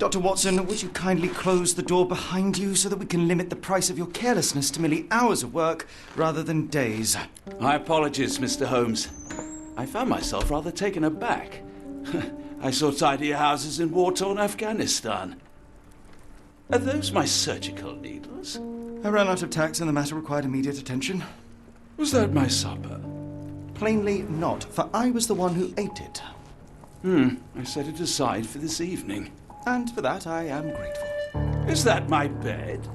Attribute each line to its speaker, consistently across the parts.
Speaker 1: Dr. Watson, would you kindly close the door behind you so that we can limit the price of your carelessness to merely hours of work rather than days?
Speaker 2: My apologies, Mr. Holmes. I found myself rather taken aback. I saw tidier houses in war-torn Afghanistan. Are those my surgical needles?
Speaker 1: I ran out of tacks and the matter required immediate attention.
Speaker 2: Was that my supper?
Speaker 1: Plainly not, for I was the one who ate it.
Speaker 2: I set it aside for this evening.
Speaker 1: And for that I am grateful.
Speaker 2: Is that my bed?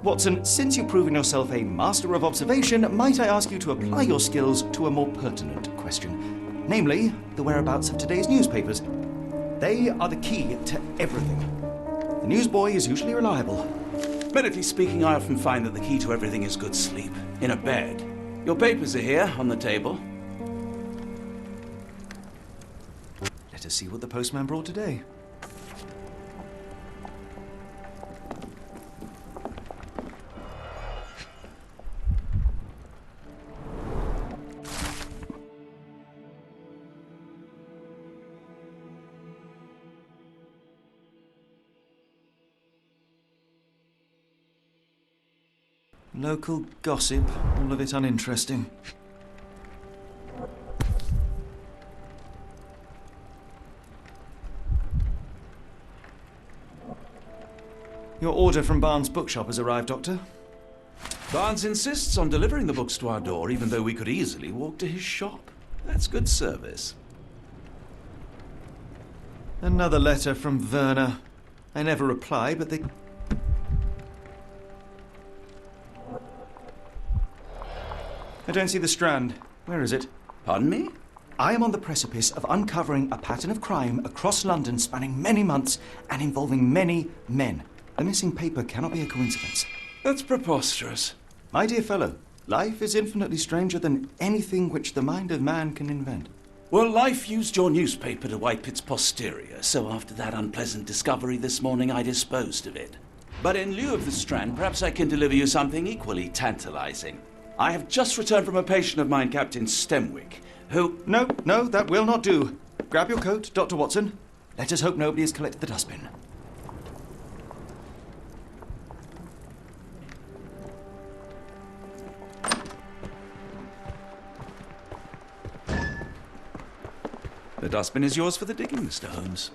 Speaker 1: Watson, since you've proven yourself a master of observation, might I ask you to apply your skills to a more pertinent question? Namely, the whereabouts of today's newspapers. They are the key to everything. The newsboy is usually reliable.
Speaker 2: Medically speaking, I often find that the key to everything is good sleep. In a bed. Your papers are here, on the table.
Speaker 1: Let us see what the postman brought today. Local gossip, all of it uninteresting. Your order from Barnes' bookshop has arrived, Doctor.
Speaker 2: Barnes insists on delivering the books to our door, even though we could easily walk to his shop. That's good service.
Speaker 1: Another letter from Werner. I never reply, but they... I don't see the Strand. Where is it?
Speaker 2: Pardon me?
Speaker 1: I am on the precipice of uncovering a pattern of crime across London spanning many months and involving many men. The missing paper cannot be a coincidence.
Speaker 2: That's preposterous.
Speaker 1: My dear fellow, life is infinitely stranger than anything which the mind of man can invent.
Speaker 2: Well, life used your newspaper to wipe its posterior, so after that unpleasant discovery this morning, I disposed of it. But in lieu of the Strand, perhaps I can deliver you something equally tantalizing. I have just returned from a patient of mine, Captain Stemwick, who...
Speaker 1: No, that will not do. Grab your coat, Dr. Watson. Let us hope nobody has collected the dustbin.
Speaker 2: The dustbin is yours for the digging, Mr. Holmes.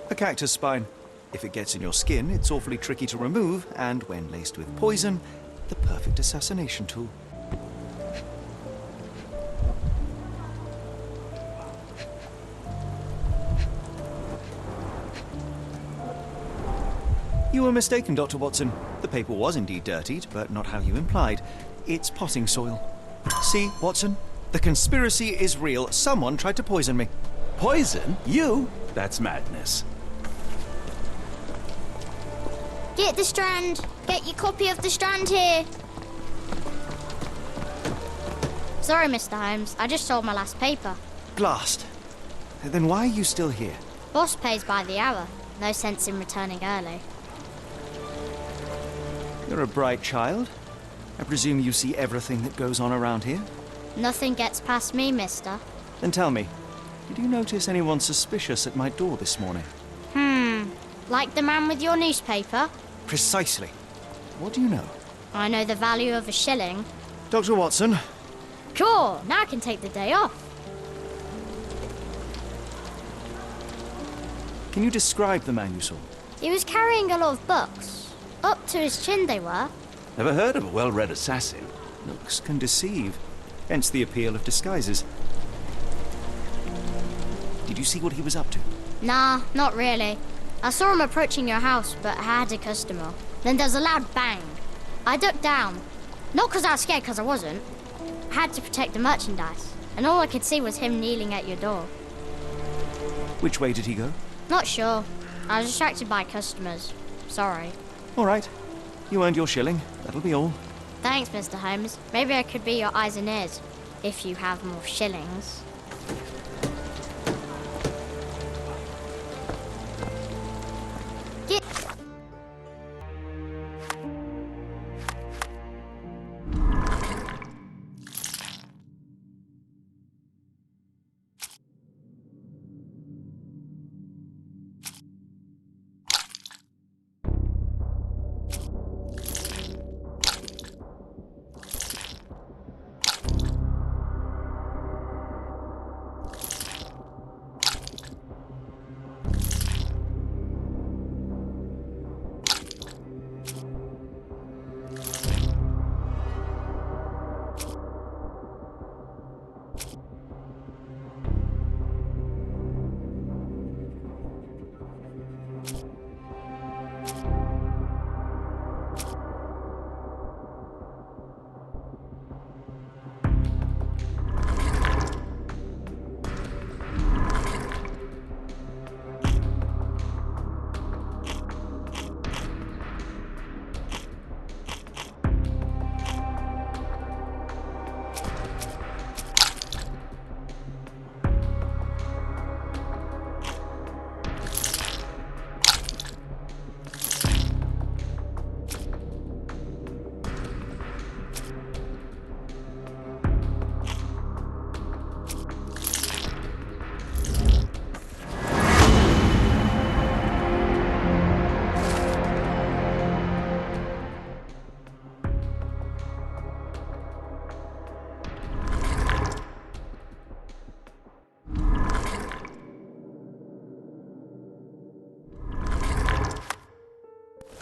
Speaker 1: A cactus spine. If it gets in your skin, it's awfully tricky to remove, and when laced with poison, the perfect assassination tool. You were mistaken, Dr. Watson. The paper was indeed dirtied, but not how you implied. It's potting soil. See, Watson? The conspiracy is real. Someone tried to poison me.
Speaker 2: Poison? You? That's madness.
Speaker 3: Get the Strand. Get your copy of the Strand here. Sorry, Mr. Holmes. I just sold my last paper.
Speaker 1: Blast. Then why are you still here?
Speaker 3: Boss pays by the hour. No sense in returning early.
Speaker 1: You're a bright child. I presume you see everything that goes on around here?
Speaker 3: Nothing gets past me, mister.
Speaker 1: Then tell me, did you notice anyone suspicious at my door this morning?
Speaker 3: Like the man with your newspaper?
Speaker 1: Precisely. What do you know?
Speaker 3: I know the value of a shilling.
Speaker 1: Dr. Watson.
Speaker 3: Cool, now I can take the day off.
Speaker 1: Can you describe the man you saw?
Speaker 3: He was carrying a lot of books. Up to his chin they were.
Speaker 2: Never heard of a well-read assassin.
Speaker 1: Looks can deceive. Hence the appeal of disguises. Did you see what he was up to?
Speaker 3: Nah, not really. I saw him approaching your house, but I had a customer. Then there's a loud bang. I ducked down. Not because I was scared, because I wasn't. I had to protect the merchandise. And all I could see was him kneeling at your door.
Speaker 1: Which way did he go?
Speaker 3: Not sure. I was distracted by customers. Sorry.
Speaker 1: All right. You earned your shilling. That'll be all.
Speaker 3: Thanks, Mr. Holmes. Maybe I could be your eyes and ears, if you have more shillings. Get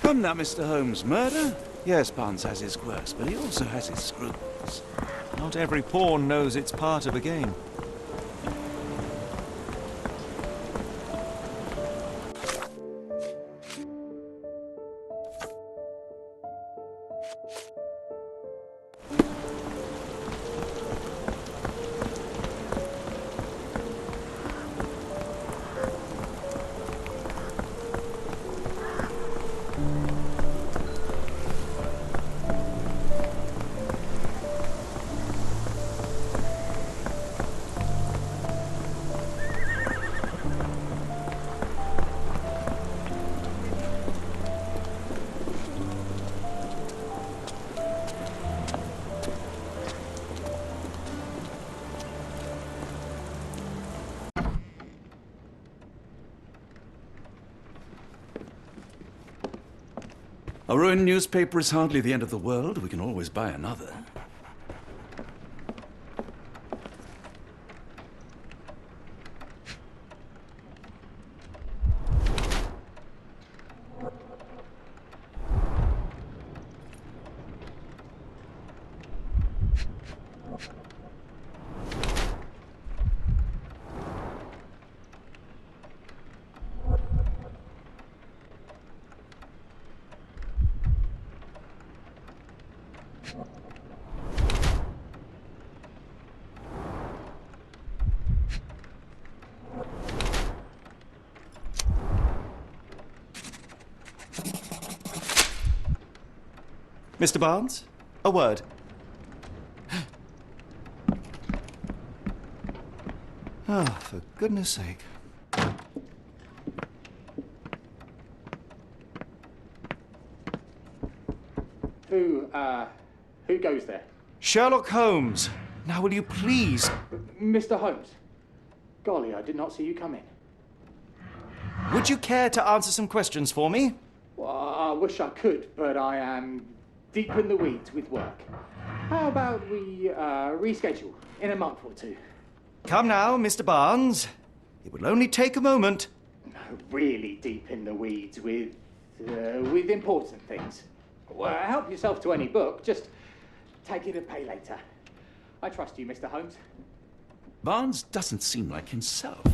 Speaker 2: Come now, Mr. Holmes. Murder? Yes, Barnes has his quirks, but he also has his scruples.
Speaker 1: Not every pawn knows it's part of a game.
Speaker 2: A ruined newspaper is hardly the end of the world. We can always buy another.
Speaker 1: Mr. Barnes, a word. Ah, for goodness sake.
Speaker 4: Who goes there?
Speaker 1: Sherlock Holmes. Now will you please...
Speaker 4: Mr. Holmes. Golly, I did not see you come in.
Speaker 1: Would you care to answer some questions for me?
Speaker 4: Well, I wish I could, but I am deep in the weeds with work. How about we reschedule in a month or two?
Speaker 1: Come now, Mr. Barnes. It will only take a moment.
Speaker 4: No, really deep in the weeds with important things. Well, help yourself to any book. Just take it and pay later. I trust you, Mr. Holmes.
Speaker 2: Barnes doesn't seem like himself.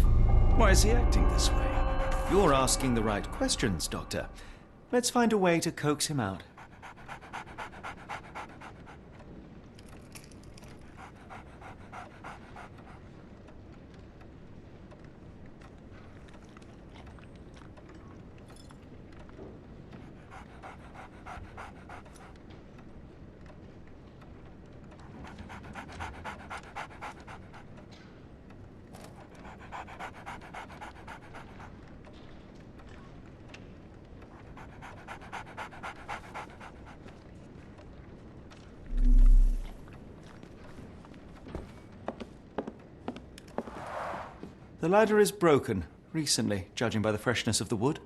Speaker 2: Why is he acting this way?
Speaker 1: You're asking the right questions, Doctor. Let's find a way to coax him out. The ladder is broken, recently, judging by the freshness of the wood.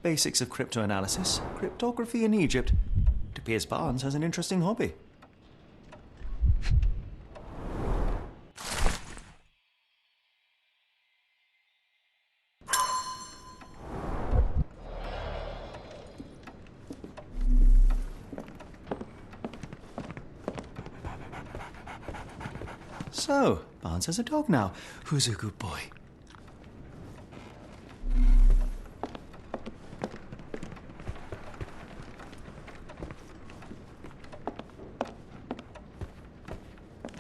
Speaker 1: Basics of cryptoanalysis, cryptography in Egypt. Ps5 has an interesting hobby. So, Barnes has a dog now. Who's a good boy?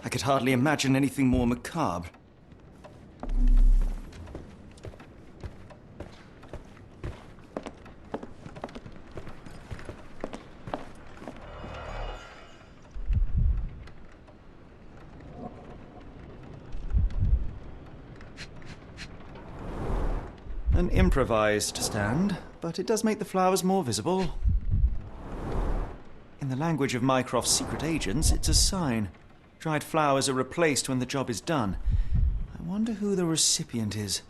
Speaker 1: I could hardly imagine anything more macabre. An improvised stand, but it does make the flowers more visible. In the language of Mycroft's secret agents, it's a sign. Dried flowers are replaced when the job is done. I wonder who the recipient is.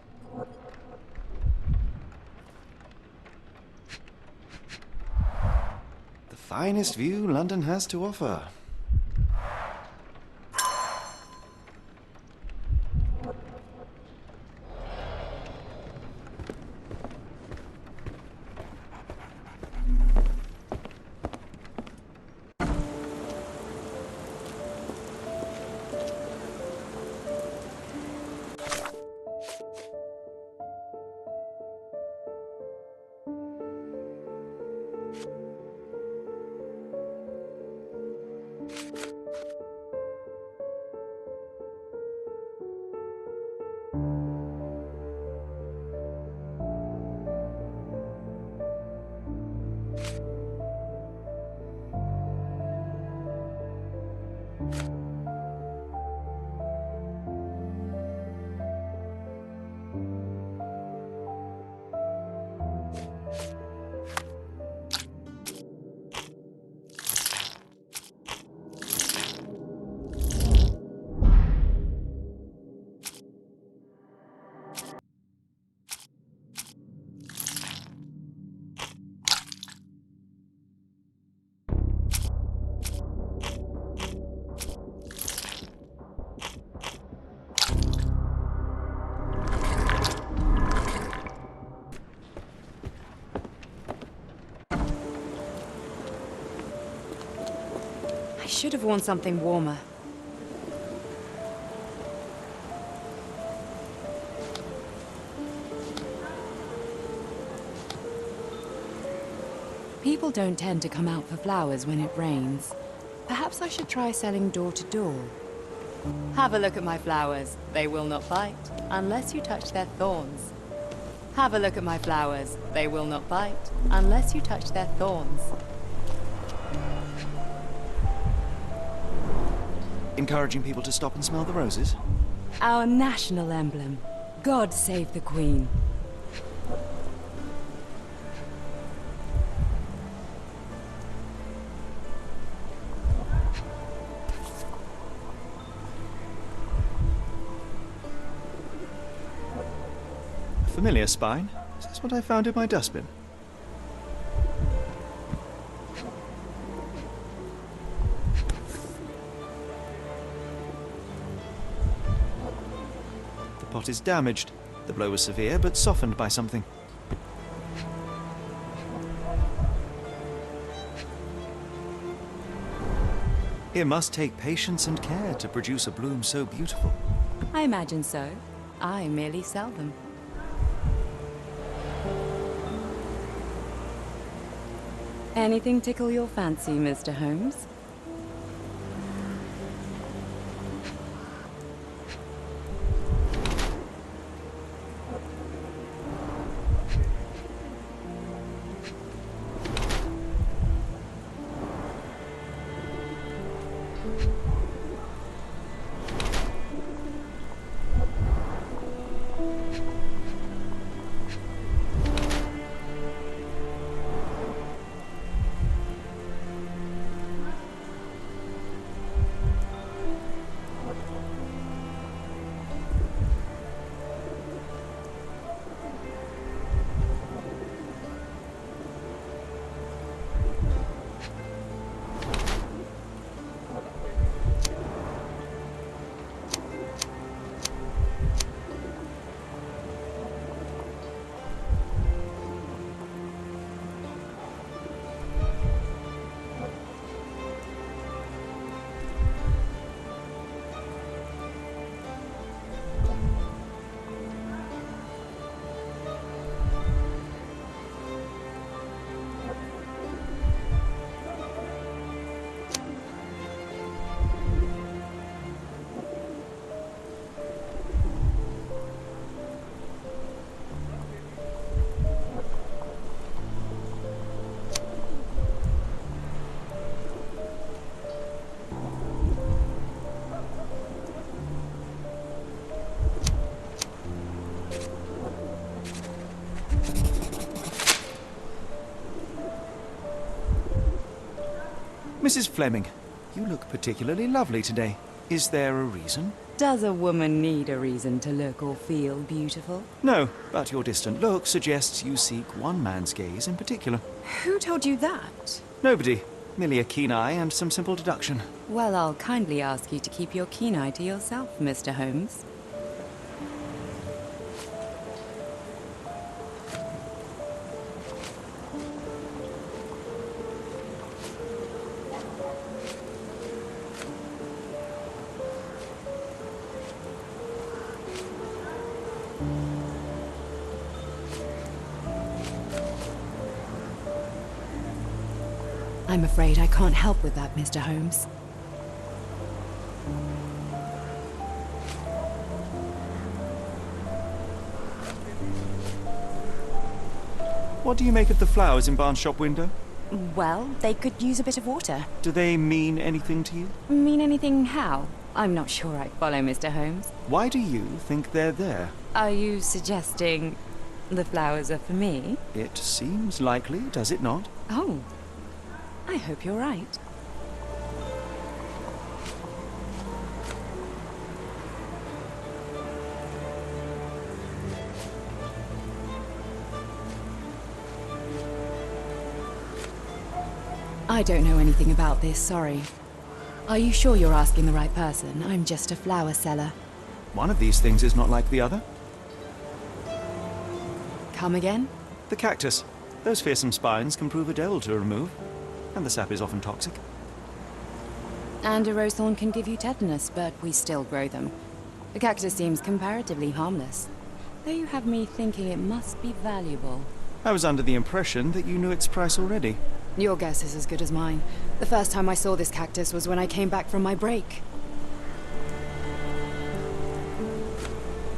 Speaker 1: The finest view London has to offer.
Speaker 5: I should have worn something warmer. People don't tend to come out for flowers when it rains. Perhaps I should try selling door to door. Have a look at my flowers. They will not bite unless you touch their thorns. Have a look at my flowers. They will not bite unless you touch their thorns.
Speaker 1: Encouraging people to stop and smell the roses?
Speaker 5: Our national emblem. God save the Queen.
Speaker 1: A familiar spine? Is this what I found in my dustbin? The pot is damaged. The blow was severe, but softened by something. It must take patience and care to produce a bloom so beautiful.
Speaker 5: I imagine so. I merely sell them. Anything tickle your fancy, Mr. Holmes?
Speaker 1: Mrs. Fleming, you look particularly lovely today. Is there a reason?
Speaker 5: Does a woman need a reason to look or feel beautiful?
Speaker 1: No, but your distant look suggests you seek one man's gaze in particular.
Speaker 5: Who told you that?
Speaker 1: Nobody. Merely a keen eye and some simple deduction.
Speaker 5: Well, I'll kindly ask you to keep your keen eye to yourself, Mr. Holmes. I'm afraid I can't help with that, Mr. Holmes.
Speaker 1: What do you make of the flowers in Barnes' shop window?
Speaker 5: Well, they could use a bit of water.
Speaker 1: Do they mean anything to you?
Speaker 5: Mean anything how? I'm not sure I follow, Mr. Holmes.
Speaker 1: Why do you think they're there?
Speaker 5: Are you suggesting the flowers are for me?
Speaker 1: It seems likely, does it not?
Speaker 5: Oh, I hope you're right. I don't know anything about this, sorry. Are you sure you're asking the right person? I'm just a flower seller.
Speaker 1: One of these things is not like the other.
Speaker 5: Come again?
Speaker 1: The cactus. Those fearsome spines can prove a devil to remove, and the sap is often toxic.
Speaker 5: And a rose thorn can give you tetanus, but we still grow them. The cactus seems comparatively harmless, though you have me thinking it must be valuable.
Speaker 1: I was under the impression that you knew its price already.
Speaker 5: Your guess is as good as mine. The first time I saw this cactus was when I came back from my break.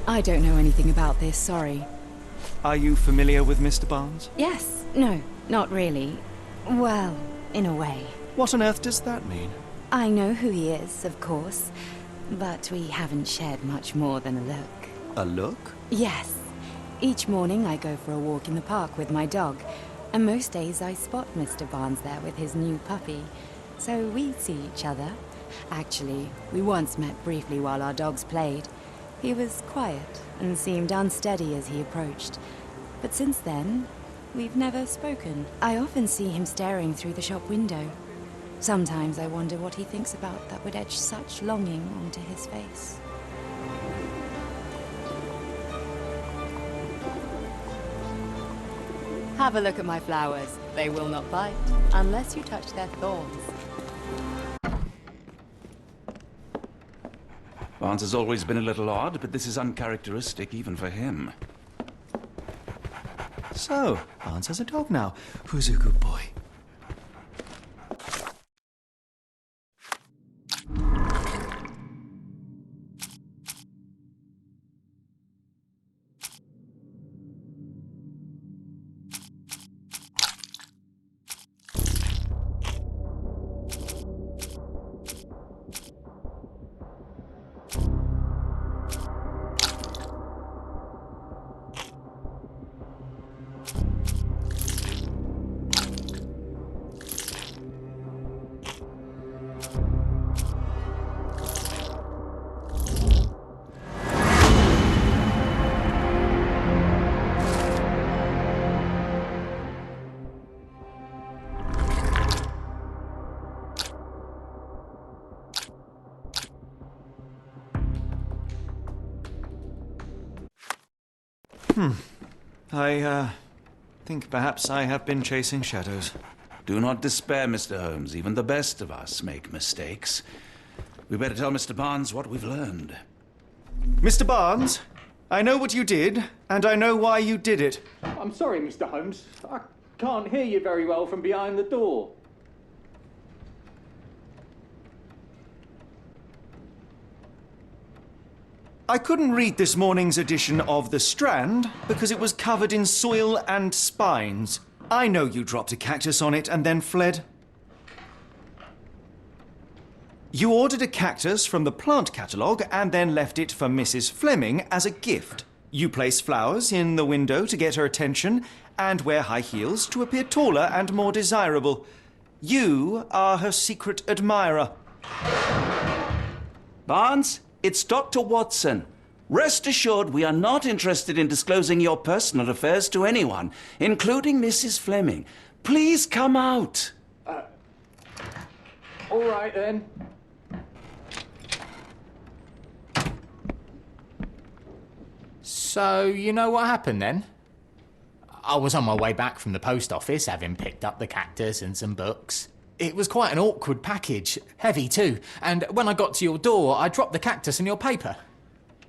Speaker 5: I don't know anything about this, sorry.
Speaker 1: Are you familiar with Mr. Barnes?
Speaker 5: Yes, no, not really. Well, in a way.
Speaker 1: What on earth does that mean?
Speaker 5: I know who he is, of course, but we haven't shared much more than a look.
Speaker 1: A look?
Speaker 5: Yes. Each morning I go for a walk in the park with my dog, and most days I spot Mr. Barnes there with his new puppy, so we see each other. Actually, we once met briefly while our dogs played. He was quiet and seemed unsteady as he approached, but since then, we've never spoken. I often see him staring through the shop window. Sometimes I wonder what he thinks about that would etch such longing onto his face. Have a look at my flowers. They will not bite, unless you touch their thorns.
Speaker 2: Barnes has always been a little odd, but this is uncharacteristic even for him.
Speaker 1: So, Barnes has a dog now. Who's a good boy? I think perhaps I have been chasing shadows.
Speaker 2: Do not despair, Mr. Holmes. Even the best of us make mistakes. We better tell Mr. Barnes what we've learned.
Speaker 1: Mr. Barnes, I know what you did, and I know why you did it.
Speaker 4: I'm sorry, Mr. Holmes. I can't hear you very well from behind the door.
Speaker 1: I couldn't read this morning's edition of The Strand because it was covered in soil and spines. I know you dropped a cactus on it and then fled. You ordered a cactus from the plant catalogue and then left it for Mrs. Fleming as a gift. You place flowers in the window to get her attention and wear high heels to appear taller and more desirable. You are her secret admirer.
Speaker 2: Barnes, it's Dr. Watson. Rest assured we are not interested in disclosing your personal affairs to anyone, including Mrs. Fleming. Please come out.
Speaker 4: All right, then.
Speaker 6: So, you know what happened then? I was on my way back from the post office, having picked up the cactus and some books. It was quite an awkward package, heavy too, and when I got to your door, I dropped the cactus and your paper.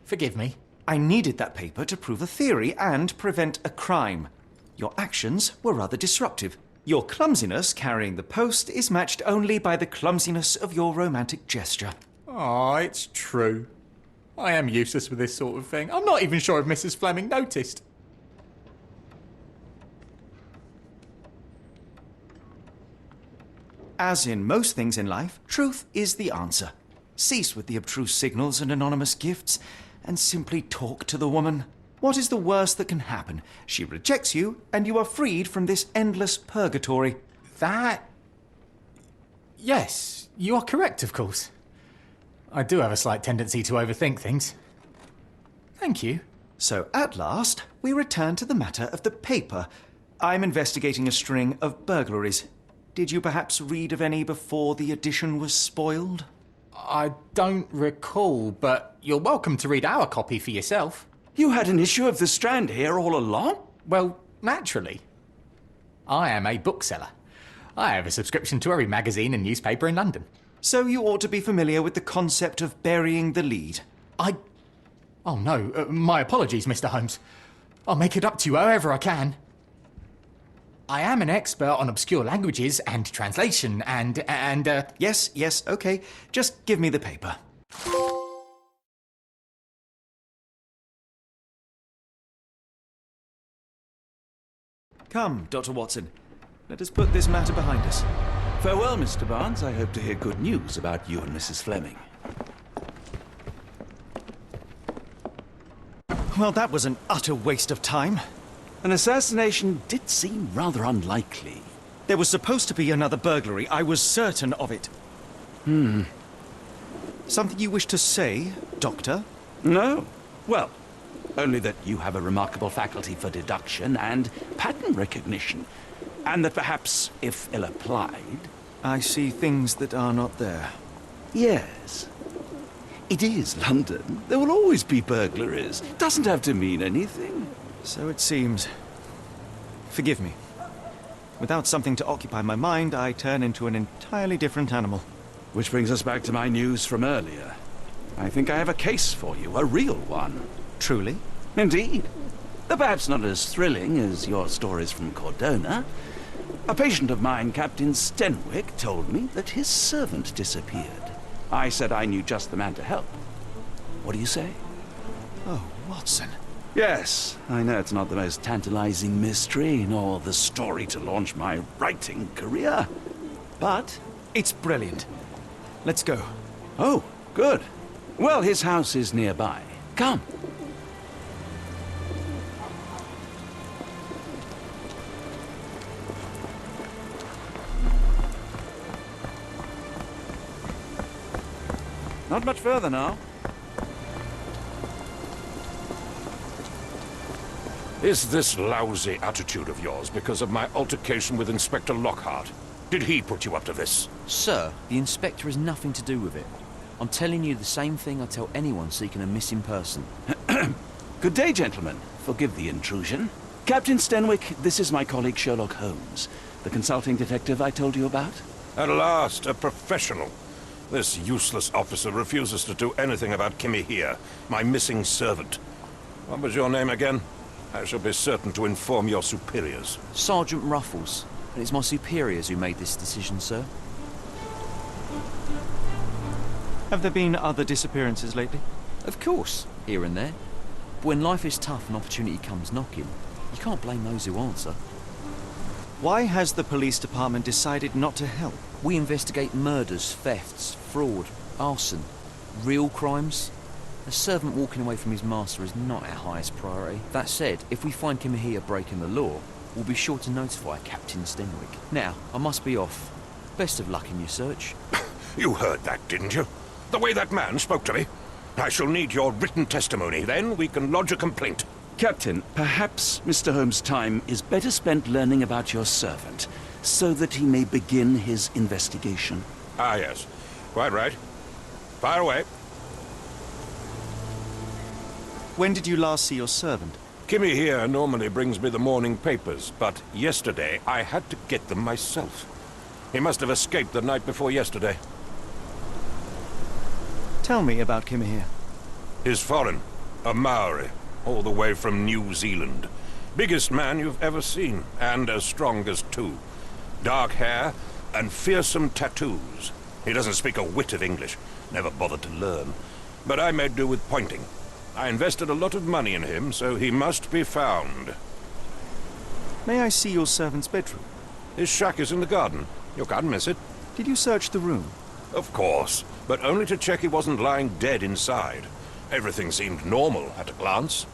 Speaker 6: Forgive me.
Speaker 1: I needed that paper to prove a theory and prevent a crime. Your actions were rather disruptive. Your clumsiness carrying the post is matched only by the clumsiness of your romantic gesture.
Speaker 6: Oh, it's true. I am useless with this sort of thing. I'm not even sure if Mrs. Fleming noticed.
Speaker 1: As in most things in life, truth is the answer. Cease with the abstruse signals and anonymous gifts, and simply talk to the woman. What is the worst that can happen? She rejects you, and you are freed from this endless purgatory.
Speaker 6: That... Yes, you are correct, of course. I do have a slight tendency to overthink things. Thank you.
Speaker 1: So, at last, we return to the matter of the paper. I'm investigating a string of burglaries. Did you perhaps read of any before the edition was spoiled?
Speaker 6: I don't recall, but you're welcome to read our copy for yourself.
Speaker 2: You had an issue of The Strand here all along?
Speaker 6: Well, naturally. I am a bookseller. I have a subscription to every magazine and newspaper in London.
Speaker 1: So you ought to be familiar with the concept of burying the lead.
Speaker 6: Oh no, my apologies, Mr. Holmes. I'll make it up to you however I can. I am an expert on obscure languages and translation and
Speaker 1: Yes, okay. Just give me the paper. Come, Dr. Watson. Let us put this matter behind us.
Speaker 2: Farewell, Mr. Barnes. I hope to hear good news about you and Mrs. Fleming.
Speaker 1: Well, that was an utter waste of time.
Speaker 2: An assassination did seem rather unlikely.
Speaker 1: There was supposed to be another burglary. I was certain of it. Something you wish to say, Doctor?
Speaker 2: No. Well, only that you have a remarkable faculty for deduction and pattern recognition. And that perhaps, if ill-applied...
Speaker 1: I see things that are not there.
Speaker 2: Yes. It is London. There will always be burglaries. Doesn't have to mean anything.
Speaker 1: So it seems. Forgive me. Without something to occupy my mind, I turn into an entirely different animal.
Speaker 2: Which brings us back to my news from earlier. I think I have a case for you, a real one.
Speaker 1: Truly?
Speaker 2: Indeed. Though perhaps not as thrilling as your stories from Cordona. A patient of mine, Captain Stenwick, told me that his servant disappeared. I said I knew just the man to help. What do you say?
Speaker 1: Oh, Watson.
Speaker 2: Yes, I know it's not the most tantalizing mystery, nor the story to launch my writing career. But
Speaker 1: It's brilliant. Let's go.
Speaker 2: oh, good. Well, his house is nearby. Come. Not much further now.
Speaker 7: Is this lousy attitude of yours because of my altercation with Inspector Lockhart? Did he put you up to this?
Speaker 8: Sir, the inspector has nothing to do with it. I'm telling you the same thing I tell anyone seeking a missing person.
Speaker 2: Good day, gentlemen. Forgive the intrusion. Captain Stenwick, this is my colleague Sherlock Holmes, the consulting detective I told you about.
Speaker 7: At last, a professional. This useless officer refuses to do anything about Kimmy here, my missing servant. What was your name again? I shall be certain to inform your superiors.
Speaker 8: Sergeant Ruffles. And it's my superiors who made this decision, sir.
Speaker 1: Have there been other disappearances lately?
Speaker 8: Of course, here and there. But when life is tough and opportunity comes knocking, you can't blame those who answer.
Speaker 1: Why has the police department decided not to help?
Speaker 8: We investigate murders, thefts, fraud, arson, real crimes. A servant walking away from his master is not our highest priority. That said, if we find Kimahia breaking the law, we'll be sure to notify Captain Stenwick. Now, I must be off. Best of luck in your search.
Speaker 7: You heard that, didn't you? The way that man spoke to me. I shall need your written testimony. Then we can lodge a complaint.
Speaker 2: Captain, perhaps Mr. Holmes' time is better spent learning about your servant, so that he may begin his investigation.
Speaker 7: Ah, yes. Quite right. Fire away.
Speaker 1: When did you last see your servant?
Speaker 7: Kimmy here normally brings me the morning papers, but yesterday I had to get them myself. He must have escaped the night before yesterday.
Speaker 1: Tell me about Kim here.
Speaker 7: He's foreign. A Maori. All the way from New Zealand. Biggest man you've ever seen, and as strong as two. Dark hair and fearsome tattoos. He doesn't speak a whit of English. Never bothered to learn. But I made do with pointing. I invested a lot of money in him, so he must be found.
Speaker 1: May I see your servant's bedroom?
Speaker 7: His shack is in the garden. You can't miss it.
Speaker 1: Did you search the room?
Speaker 7: Of course, but only to check he wasn't lying dead inside. Everything seemed normal at a glance.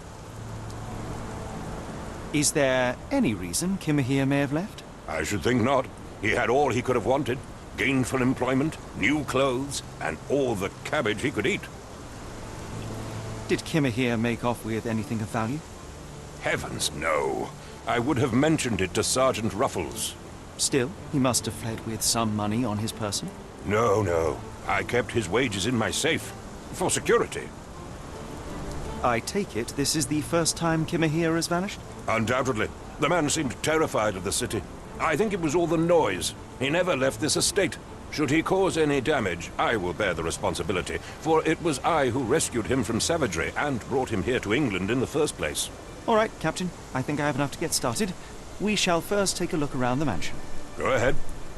Speaker 1: Is there any reason Kim here may have left?
Speaker 7: I should think not. He had all he could have wanted. Gainful employment, new clothes, and all the cabbage he could eat.
Speaker 1: Did Kim here make off with anything of value?
Speaker 7: Heavens, no. I would have mentioned it to Sergeant Ruffles.
Speaker 1: Still, he must have fled with some money on his person.
Speaker 7: No. I kept his wages in my safe. For security.
Speaker 1: I take it this is the first time Kim here has vanished?
Speaker 7: Undoubtedly. The man seemed terrified of the city. I think it was all the noise. He never left this estate. Should he cause any damage, I will bear the responsibility, for it was I who rescued him from savagery and brought him here to England in the first place.
Speaker 1: All right, Captain. I think I have enough to get started. We shall first take a look around the mansion.
Speaker 7: Go ahead.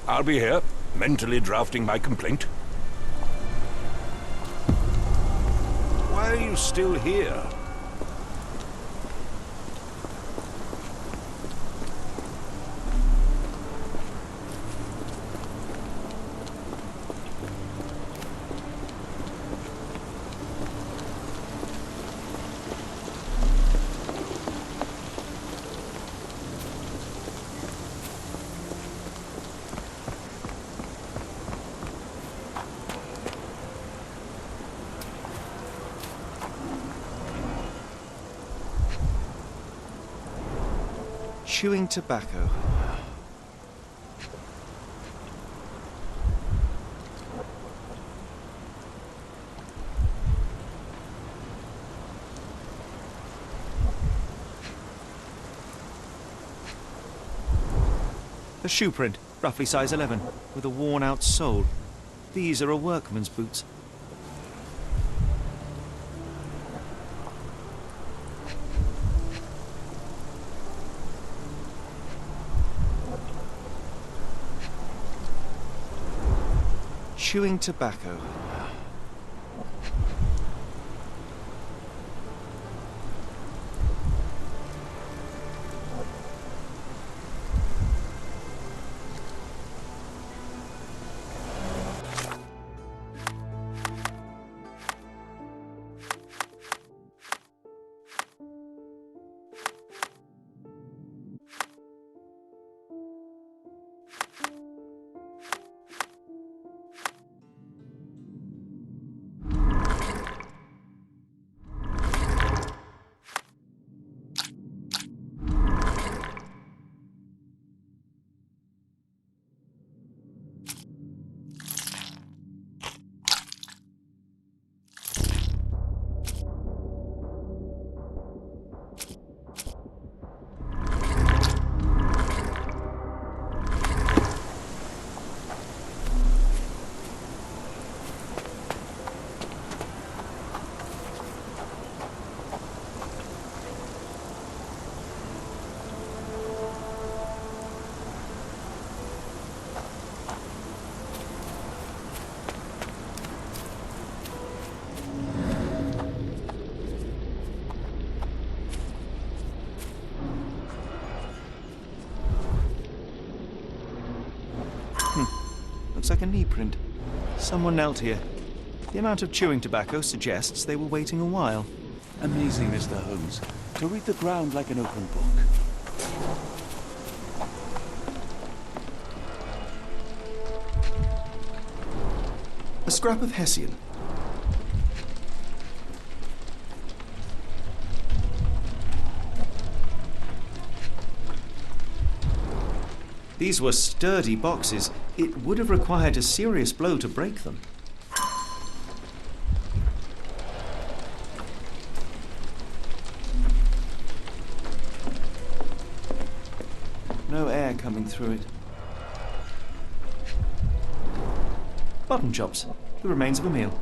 Speaker 7: I'll be here, mentally drafting my complaint. Why are you still here?
Speaker 1: Chewing tobacco. A shoe print, roughly size 11, with a worn-out sole. These are a workman's boots. Chewing tobacco. Looks like a knee print. Someone knelt here. The amount of chewing tobacco suggests they were waiting a while.
Speaker 2: Amazing, Mr. Holmes. To read the ground like an open book.
Speaker 1: A scrap of Hessian. These were sturdy boxes. It would have required a serious blow to break them. No air coming through it. Button chops, the remains of a meal.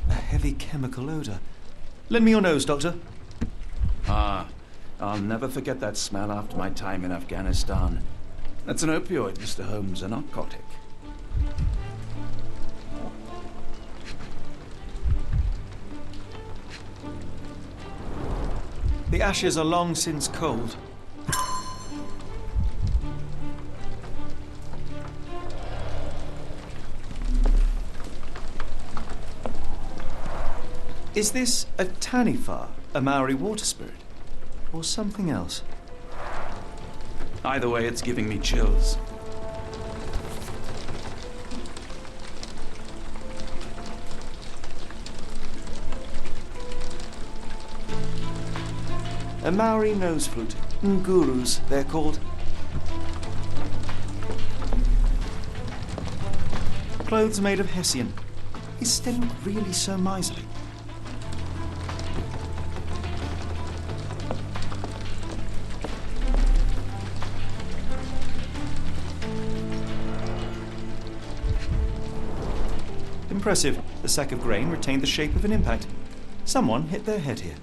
Speaker 1: A heavy chemical odor. Lend me your nose, Doctor.
Speaker 2: Ah, I'll never forget that smell after my time in Afghanistan. That's an opioid, Mr. Holmes, a narcotic.
Speaker 1: The ashes are long since cold. Is this a Tanifar, a Maori water spirit, or something else?
Speaker 2: Either way, it's giving me chills.
Speaker 1: A Maori nose flute. Ngurus, they're called. Clothes made of Hessian. Is Sten really so miserly? Impressive. The sack of grain retained the shape of an impact. Someone hit their head here.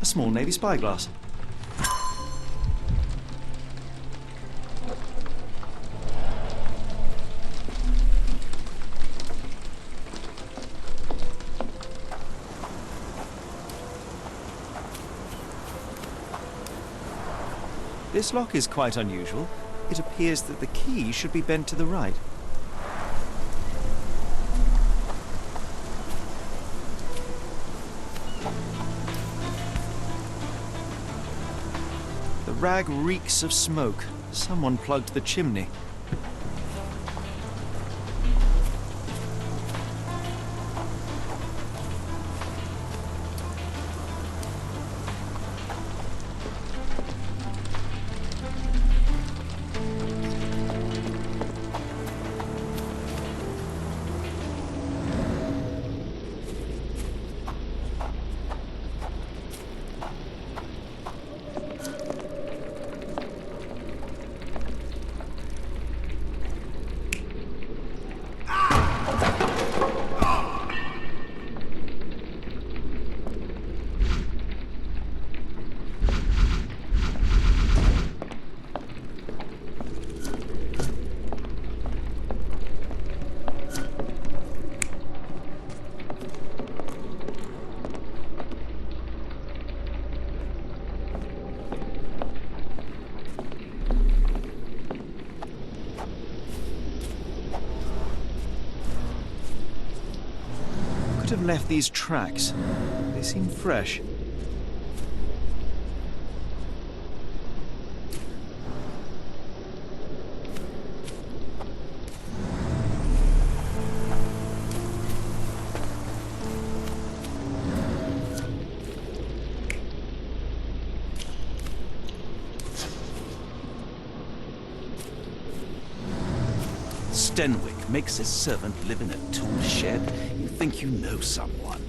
Speaker 1: A small navy spyglass. This lock is quite unusual. It appears that the key should be bent to the right. The rag reeks of smoke. Someone plugged the chimney. Could have left these tracks. They seem fresh.
Speaker 2: Stenwick makes his servant live in a tool shed. You think you know someone.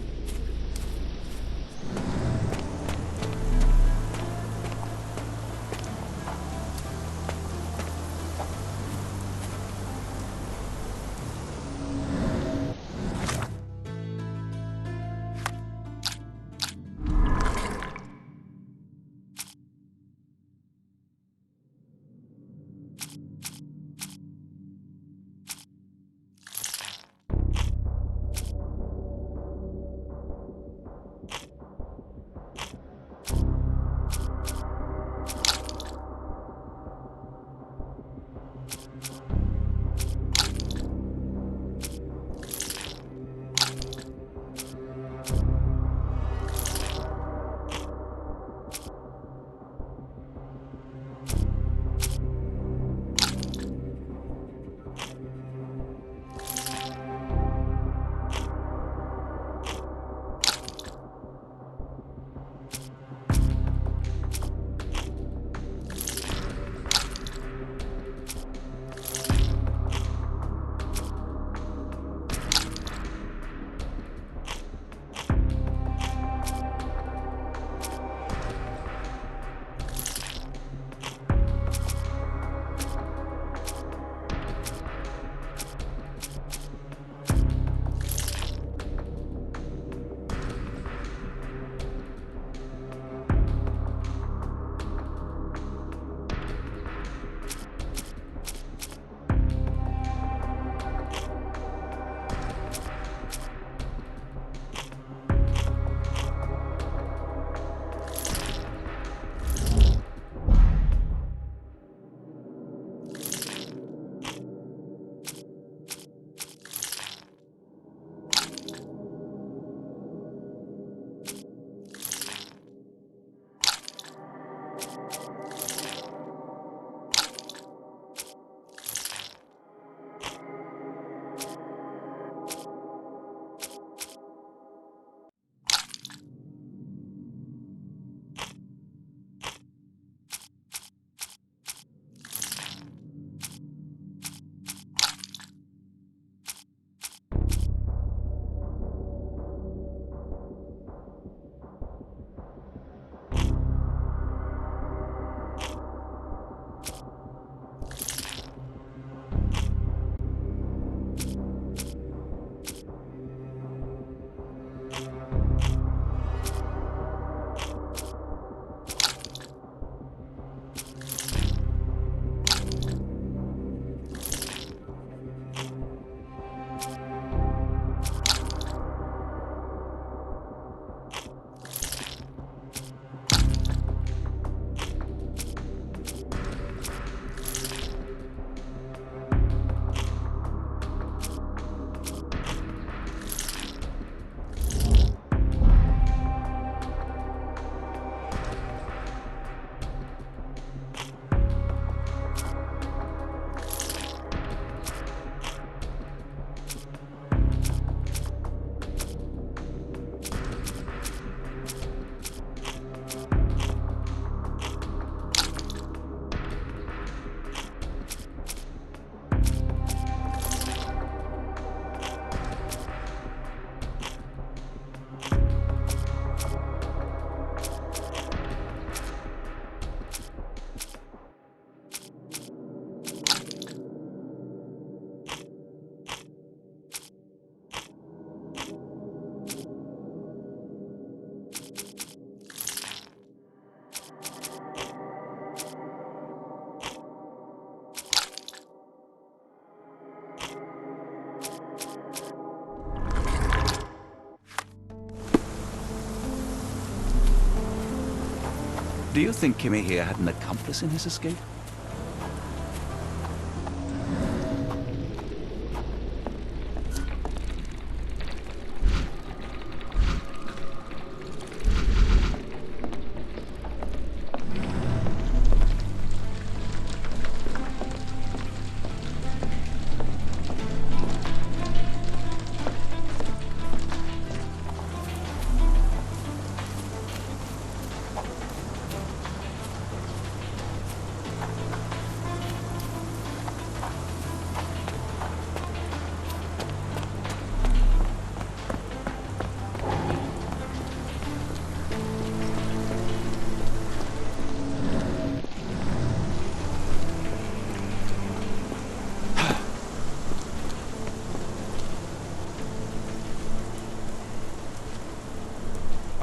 Speaker 2: Do you think Kimmy here had an accomplice in his escape?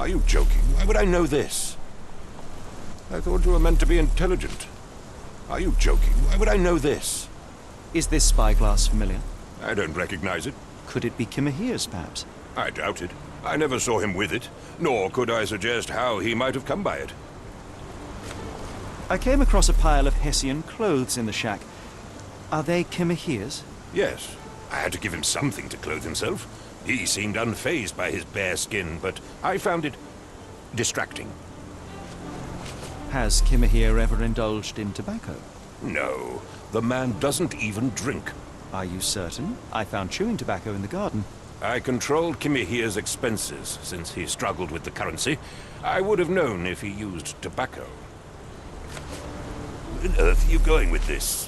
Speaker 7: Are you joking? Why would I know this? I thought you were meant to be intelligent. Are you joking? Why would I know this?
Speaker 9: Is this spyglass familiar?
Speaker 7: I don't recognize it.
Speaker 9: Could it be Kimahir's, perhaps?
Speaker 7: I doubt it. I never saw him with it, nor could I suggest how he might have come by it.
Speaker 9: I came across a pile of Hessian clothes in the shack. Are they Kimahir's?
Speaker 7: Yes, I had to give him something to clothe himself. He seemed unfazed by his bare skin, but I found it distracting.
Speaker 9: Has Kimahir ever indulged in tobacco?
Speaker 7: No, the man doesn't even drink.
Speaker 9: Are you certain? I found chewing tobacco in the garden.
Speaker 7: I controlled Kimahir's expenses since he struggled with the currency. I would have known if he used tobacco. Where on earth are you going with this?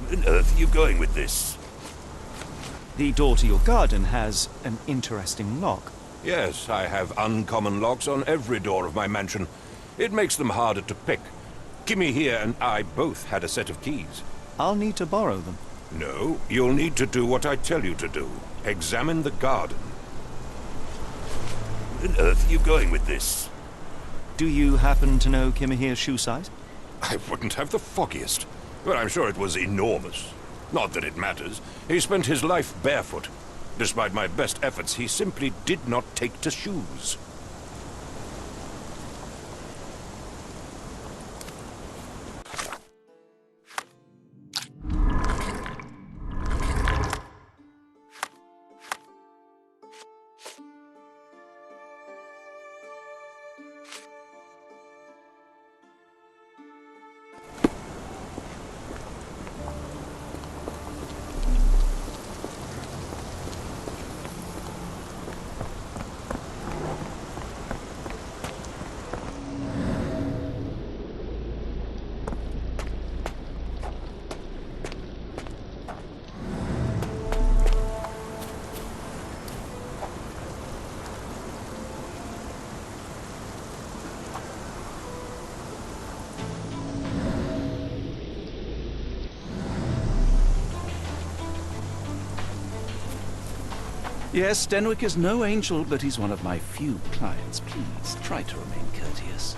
Speaker 7: Where on earth are you going with this?
Speaker 9: The door to your garden has an interesting lock.
Speaker 7: Yes, I have uncommon locks on every door of my mansion. It makes them harder to pick. Kimahir and I both had a set of keys.
Speaker 9: I'll need to borrow them.
Speaker 7: No, you'll need to do what I tell you to do. Examine the garden. Where on earth are you going with this?
Speaker 9: Do you happen to know Kimahir's shoe size?
Speaker 7: I wouldn't have the foggiest, but I'm sure it was enormous. Not that it matters. He spent his life barefoot. Despite my best efforts, he simply did not take to shoes.
Speaker 2: Yes, Denwick is no angel, but he's one of my few clients. Please, try to remain courteous.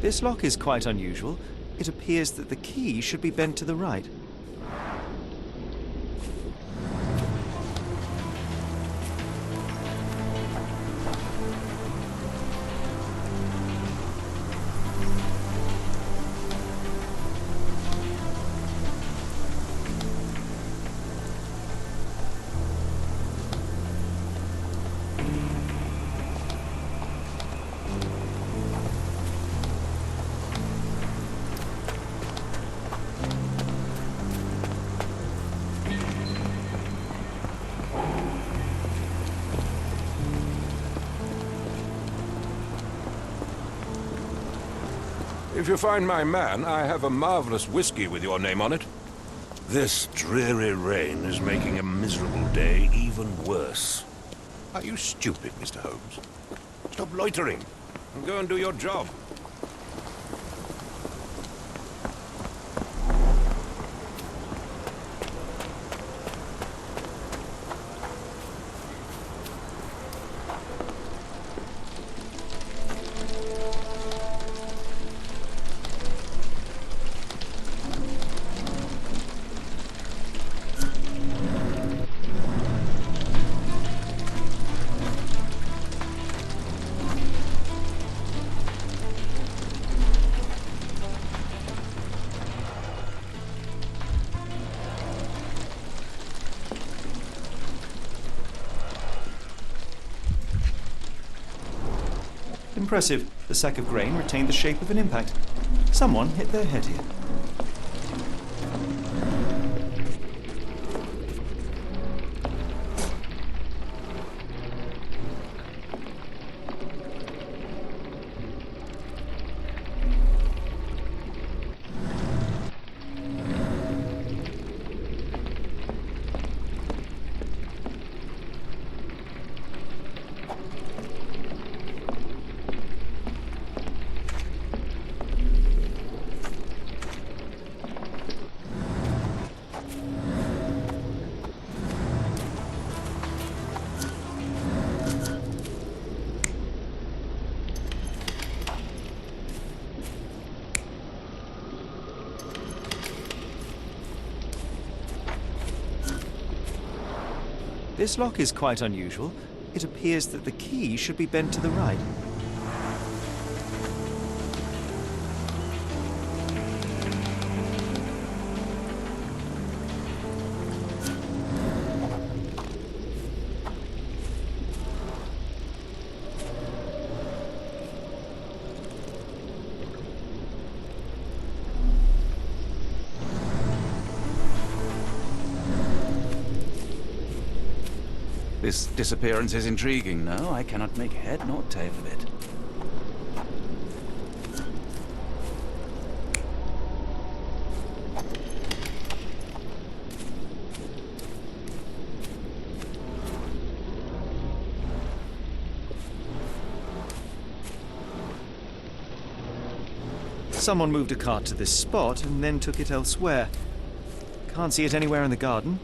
Speaker 9: This lock is quite unusual. It appears that the key should be bent to the right.
Speaker 7: If you find my man, I have a marvelous whiskey with your name on it. This dreary rain is making a miserable day even worse. Are you stupid, Mr. Holmes? Stop loitering and go and do your job.
Speaker 9: Impressive. The sack of grain retained the shape of an impact. Someone hit their head here. This lock is quite unusual. It appears that the key should be bent to the right.
Speaker 2: This disappearance is intriguing, no? I cannot make head nor tail of it.
Speaker 9: Someone moved a cart to this spot and then took it elsewhere. Can't see it anywhere in the garden.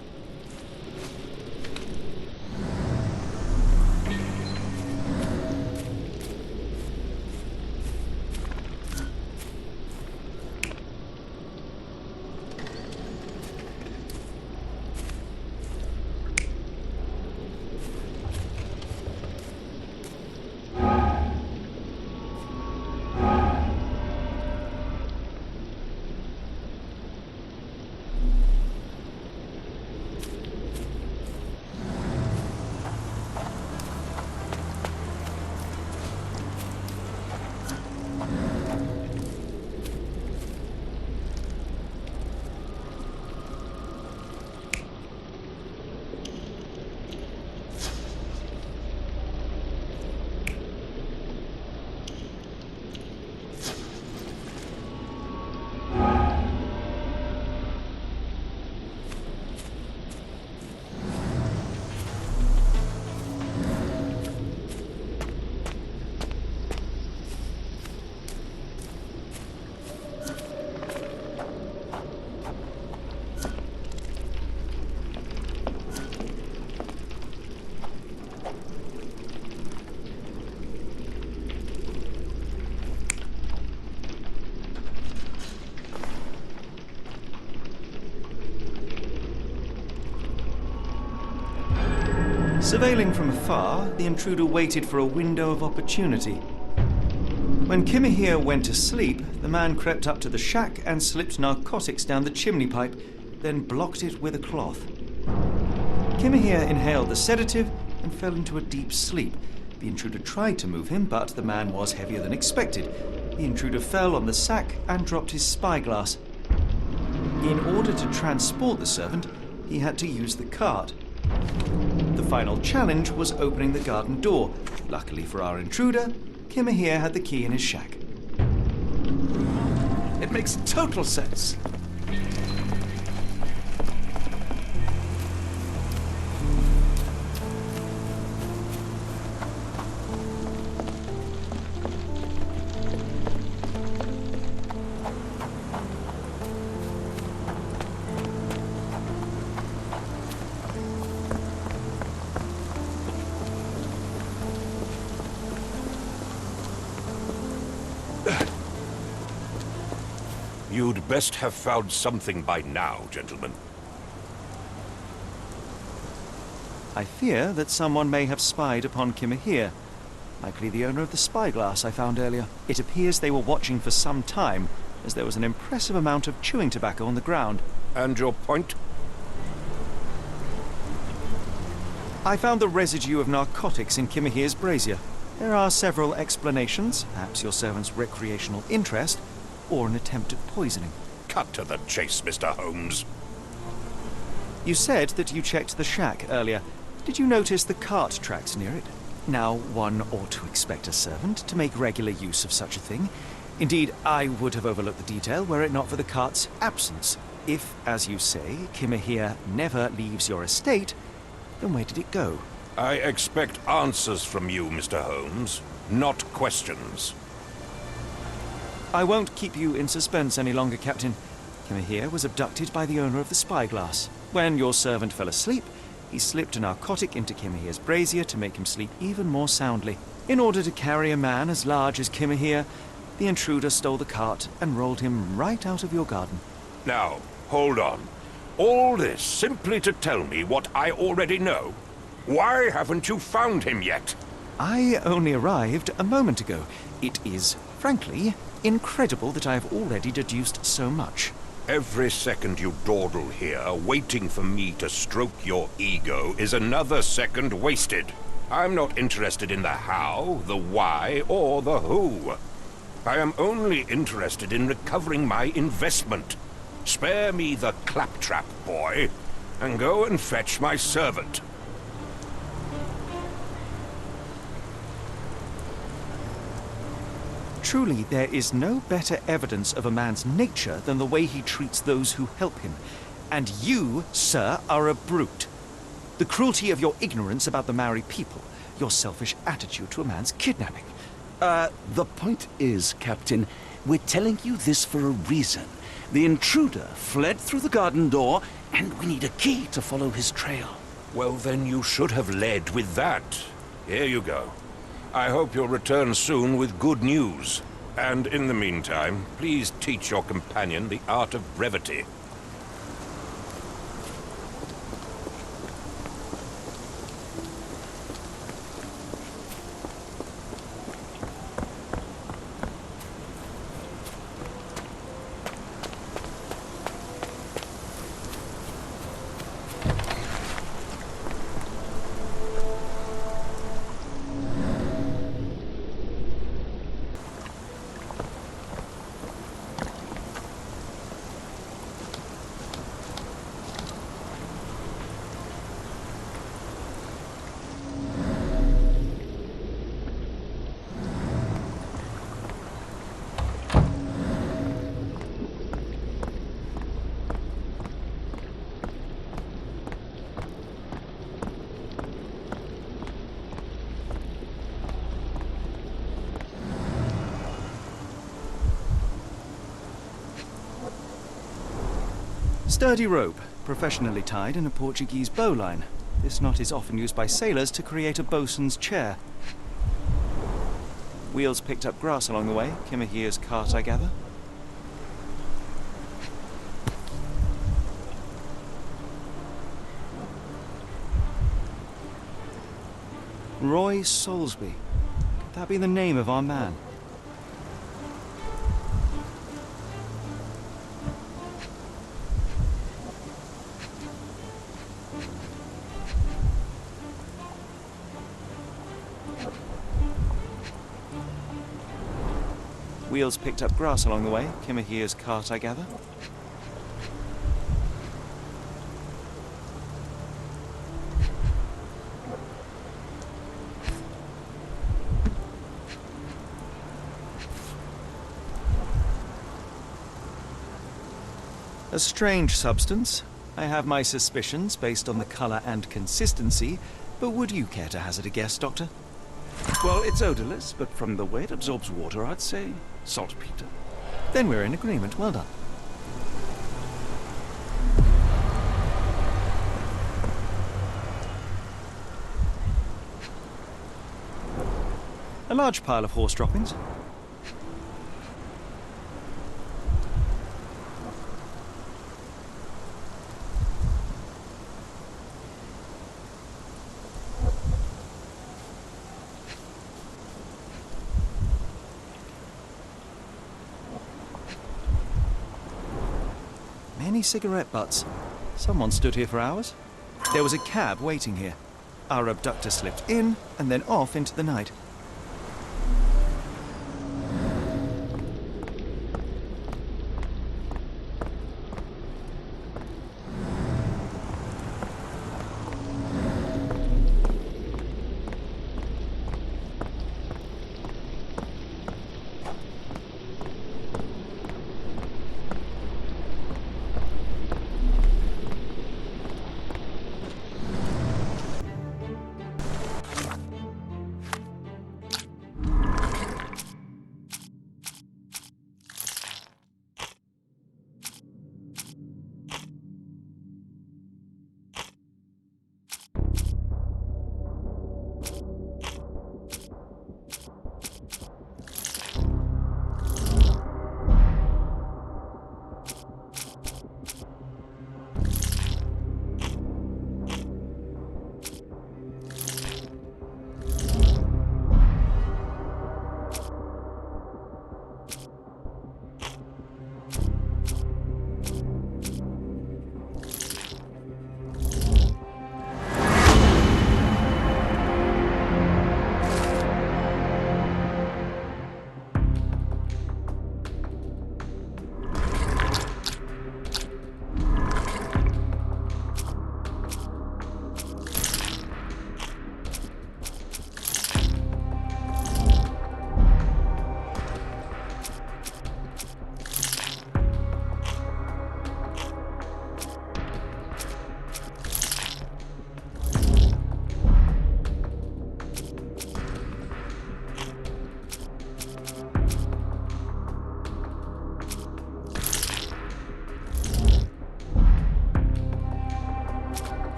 Speaker 9: Surveilling from afar, the intruder waited for a window of opportunity. When Kimahir went to sleep, the man crept up to the shack and slipped narcotics down the chimney pipe, then blocked it with a cloth. Kimahir inhaled the sedative and fell into a deep sleep. The intruder tried to move him, but the man was heavier than expected. The intruder fell on the sack and dropped his spyglass. In order to transport the servant, he had to use the cart. The final challenge was opening the garden door. Luckily for our intruder, Kimahir had the key in his shack.
Speaker 2: It makes total sense.
Speaker 7: You'd best have found something by now, gentlemen.
Speaker 9: I fear that someone may have spied upon Kimahir. Likely the owner of the spyglass I found earlier. It appears they were watching for some time, as there was an impressive amount of chewing tobacco on the ground.
Speaker 7: And your point?
Speaker 9: I found the residue of narcotics in Kimahir's brazier. There are several explanations, perhaps your servant's recreational interest, or an attempt at poisoning.
Speaker 7: Cut to the chase, Mr. Holmes.
Speaker 9: You said that you checked the shack earlier. Did you notice the cart tracks near it? Now, one ought to expect a servant to make regular use of such a thing. Indeed, I would have overlooked the detail were it not for the cart's absence. If, as you say, Kimahir never leaves your estate, then where did it go?
Speaker 7: I expect answers from you, Mr. Holmes, not questions.
Speaker 9: I won't keep you in suspense any longer, Captain. Kimahir was abducted by the owner of the spyglass. When your servant fell asleep, he slipped a narcotic into Kimahir's brazier to make him sleep even more soundly. In order to carry a man as large as Kimahir, the intruder stole the cart and rolled him right out of your garden.
Speaker 7: Now, hold on. All this simply to tell me what I already know? Why haven't you found him yet?
Speaker 9: I only arrived a moment ago. It is, frankly, incredible that I have already deduced so much.
Speaker 7: Every second you dawdle here, waiting for me to stroke your ego, is another second wasted. I'm not interested in the how, the why, or the who. I am only interested in recovering my investment. Spare me the claptrap, boy, and go and fetch my servant.
Speaker 9: Truly, there is no better evidence of a man's nature than the way he treats those who help him. And you, sir, are a brute. The cruelty of your ignorance about the Maori people, your selfish attitude to a man's kidnapping.
Speaker 2: The point is, Captain, we're telling you this for a reason. The intruder fled through the garden door, and we need a key to follow his trail.
Speaker 7: Well, then you should have led with that. Here you go. I hope you'll return soon with good news. And in the meantime, please teach your companion the art of brevity.
Speaker 9: Sturdy rope, professionally tied in a Portuguese bowline. This knot is often used by sailors to create a bosun's chair. Wheels picked up grass along the way. Kimahir's cart, I gather. Roy Soulsby. Could that be the name of our man? Wheels picked up grass along the way. Kimahir's cart, I gather. A strange substance. I have my suspicions based on the colour and consistency, but would you care to hazard a guess, Doctor?
Speaker 2: Well, it's odorless, but from the way it absorbs water, I'd say saltpeter.
Speaker 9: Then we're in agreement. Well done. A large pile of horse droppings. Many cigarette butts. Someone stood here for hours. There was a cab waiting here. Our abductor slipped in and then off into the night.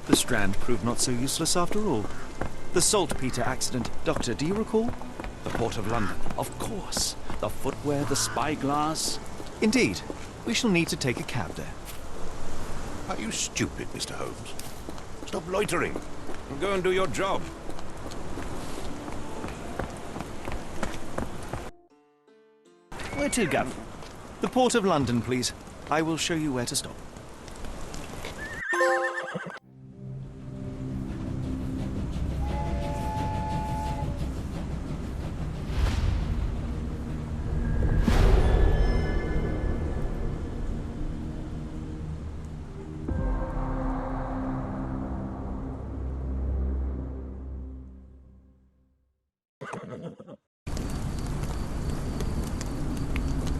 Speaker 9: The Strand proved not so useless after all. The saltpeter accident. Doctor, do you recall?
Speaker 2: The Port of London, of course. The footwear, the spyglass.
Speaker 9: Indeed. We shall need to take a cab there.
Speaker 7: Are you stupid, Mr. Holmes? Stop loitering and go and do your job.
Speaker 9: Where to, Gav? The Port of London, please. I will show you where to stop.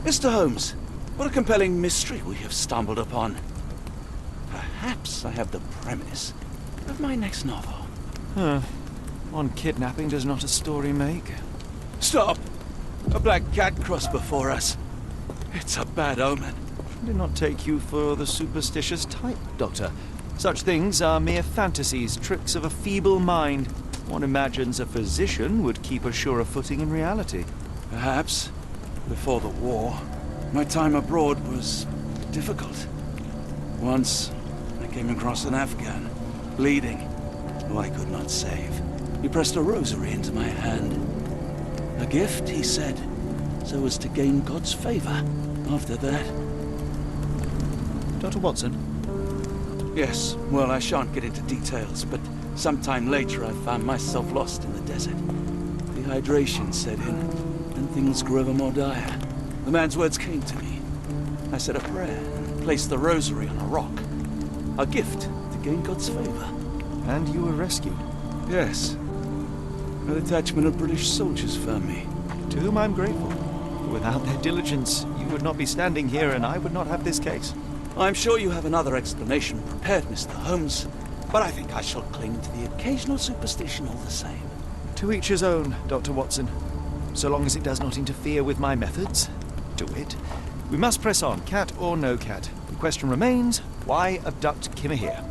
Speaker 2: Mr. Holmes, what a compelling mystery we have stumbled upon. Perhaps I have the premise. of my next novel.
Speaker 9: One kidnapping does not a story make.
Speaker 2: Stop! A black cat crossed before us. It's a bad omen.
Speaker 9: I did not take you for the superstitious type, Doctor. Such things are mere fantasies, tricks of a feeble mind. One imagines a physician would keep a surer footing in reality.
Speaker 2: Perhaps. Before the war, my time abroad was difficult. Once, I came across an Afghan, bleeding, who I could not save. He pressed a rosary into my hand. A gift, he said, so as to gain God's favor. After that...
Speaker 9: Dr. Watson?
Speaker 2: Yes, well, I shan't get into details, but sometime later I found myself lost in the desert. Dehydration set in, and things grew ever more dire. The man's words came to me. I said a prayer and placed the rosary on a rock. A gift to gain God's favor.
Speaker 9: And you were rescued.
Speaker 2: Yes. A detachment of British soldiers found me.
Speaker 9: To whom I'm grateful. Without their diligence, you would not be standing here and I would not have this case.
Speaker 2: I'm sure you have another explanation prepared, Mr. Holmes, but I think I shall cling to the occasional superstition all the same.
Speaker 9: To each his own, Dr. Watson. So long as it does not interfere with my methods, do it. We must press on, cat or no cat. The question remains, why abduct Kimmy here?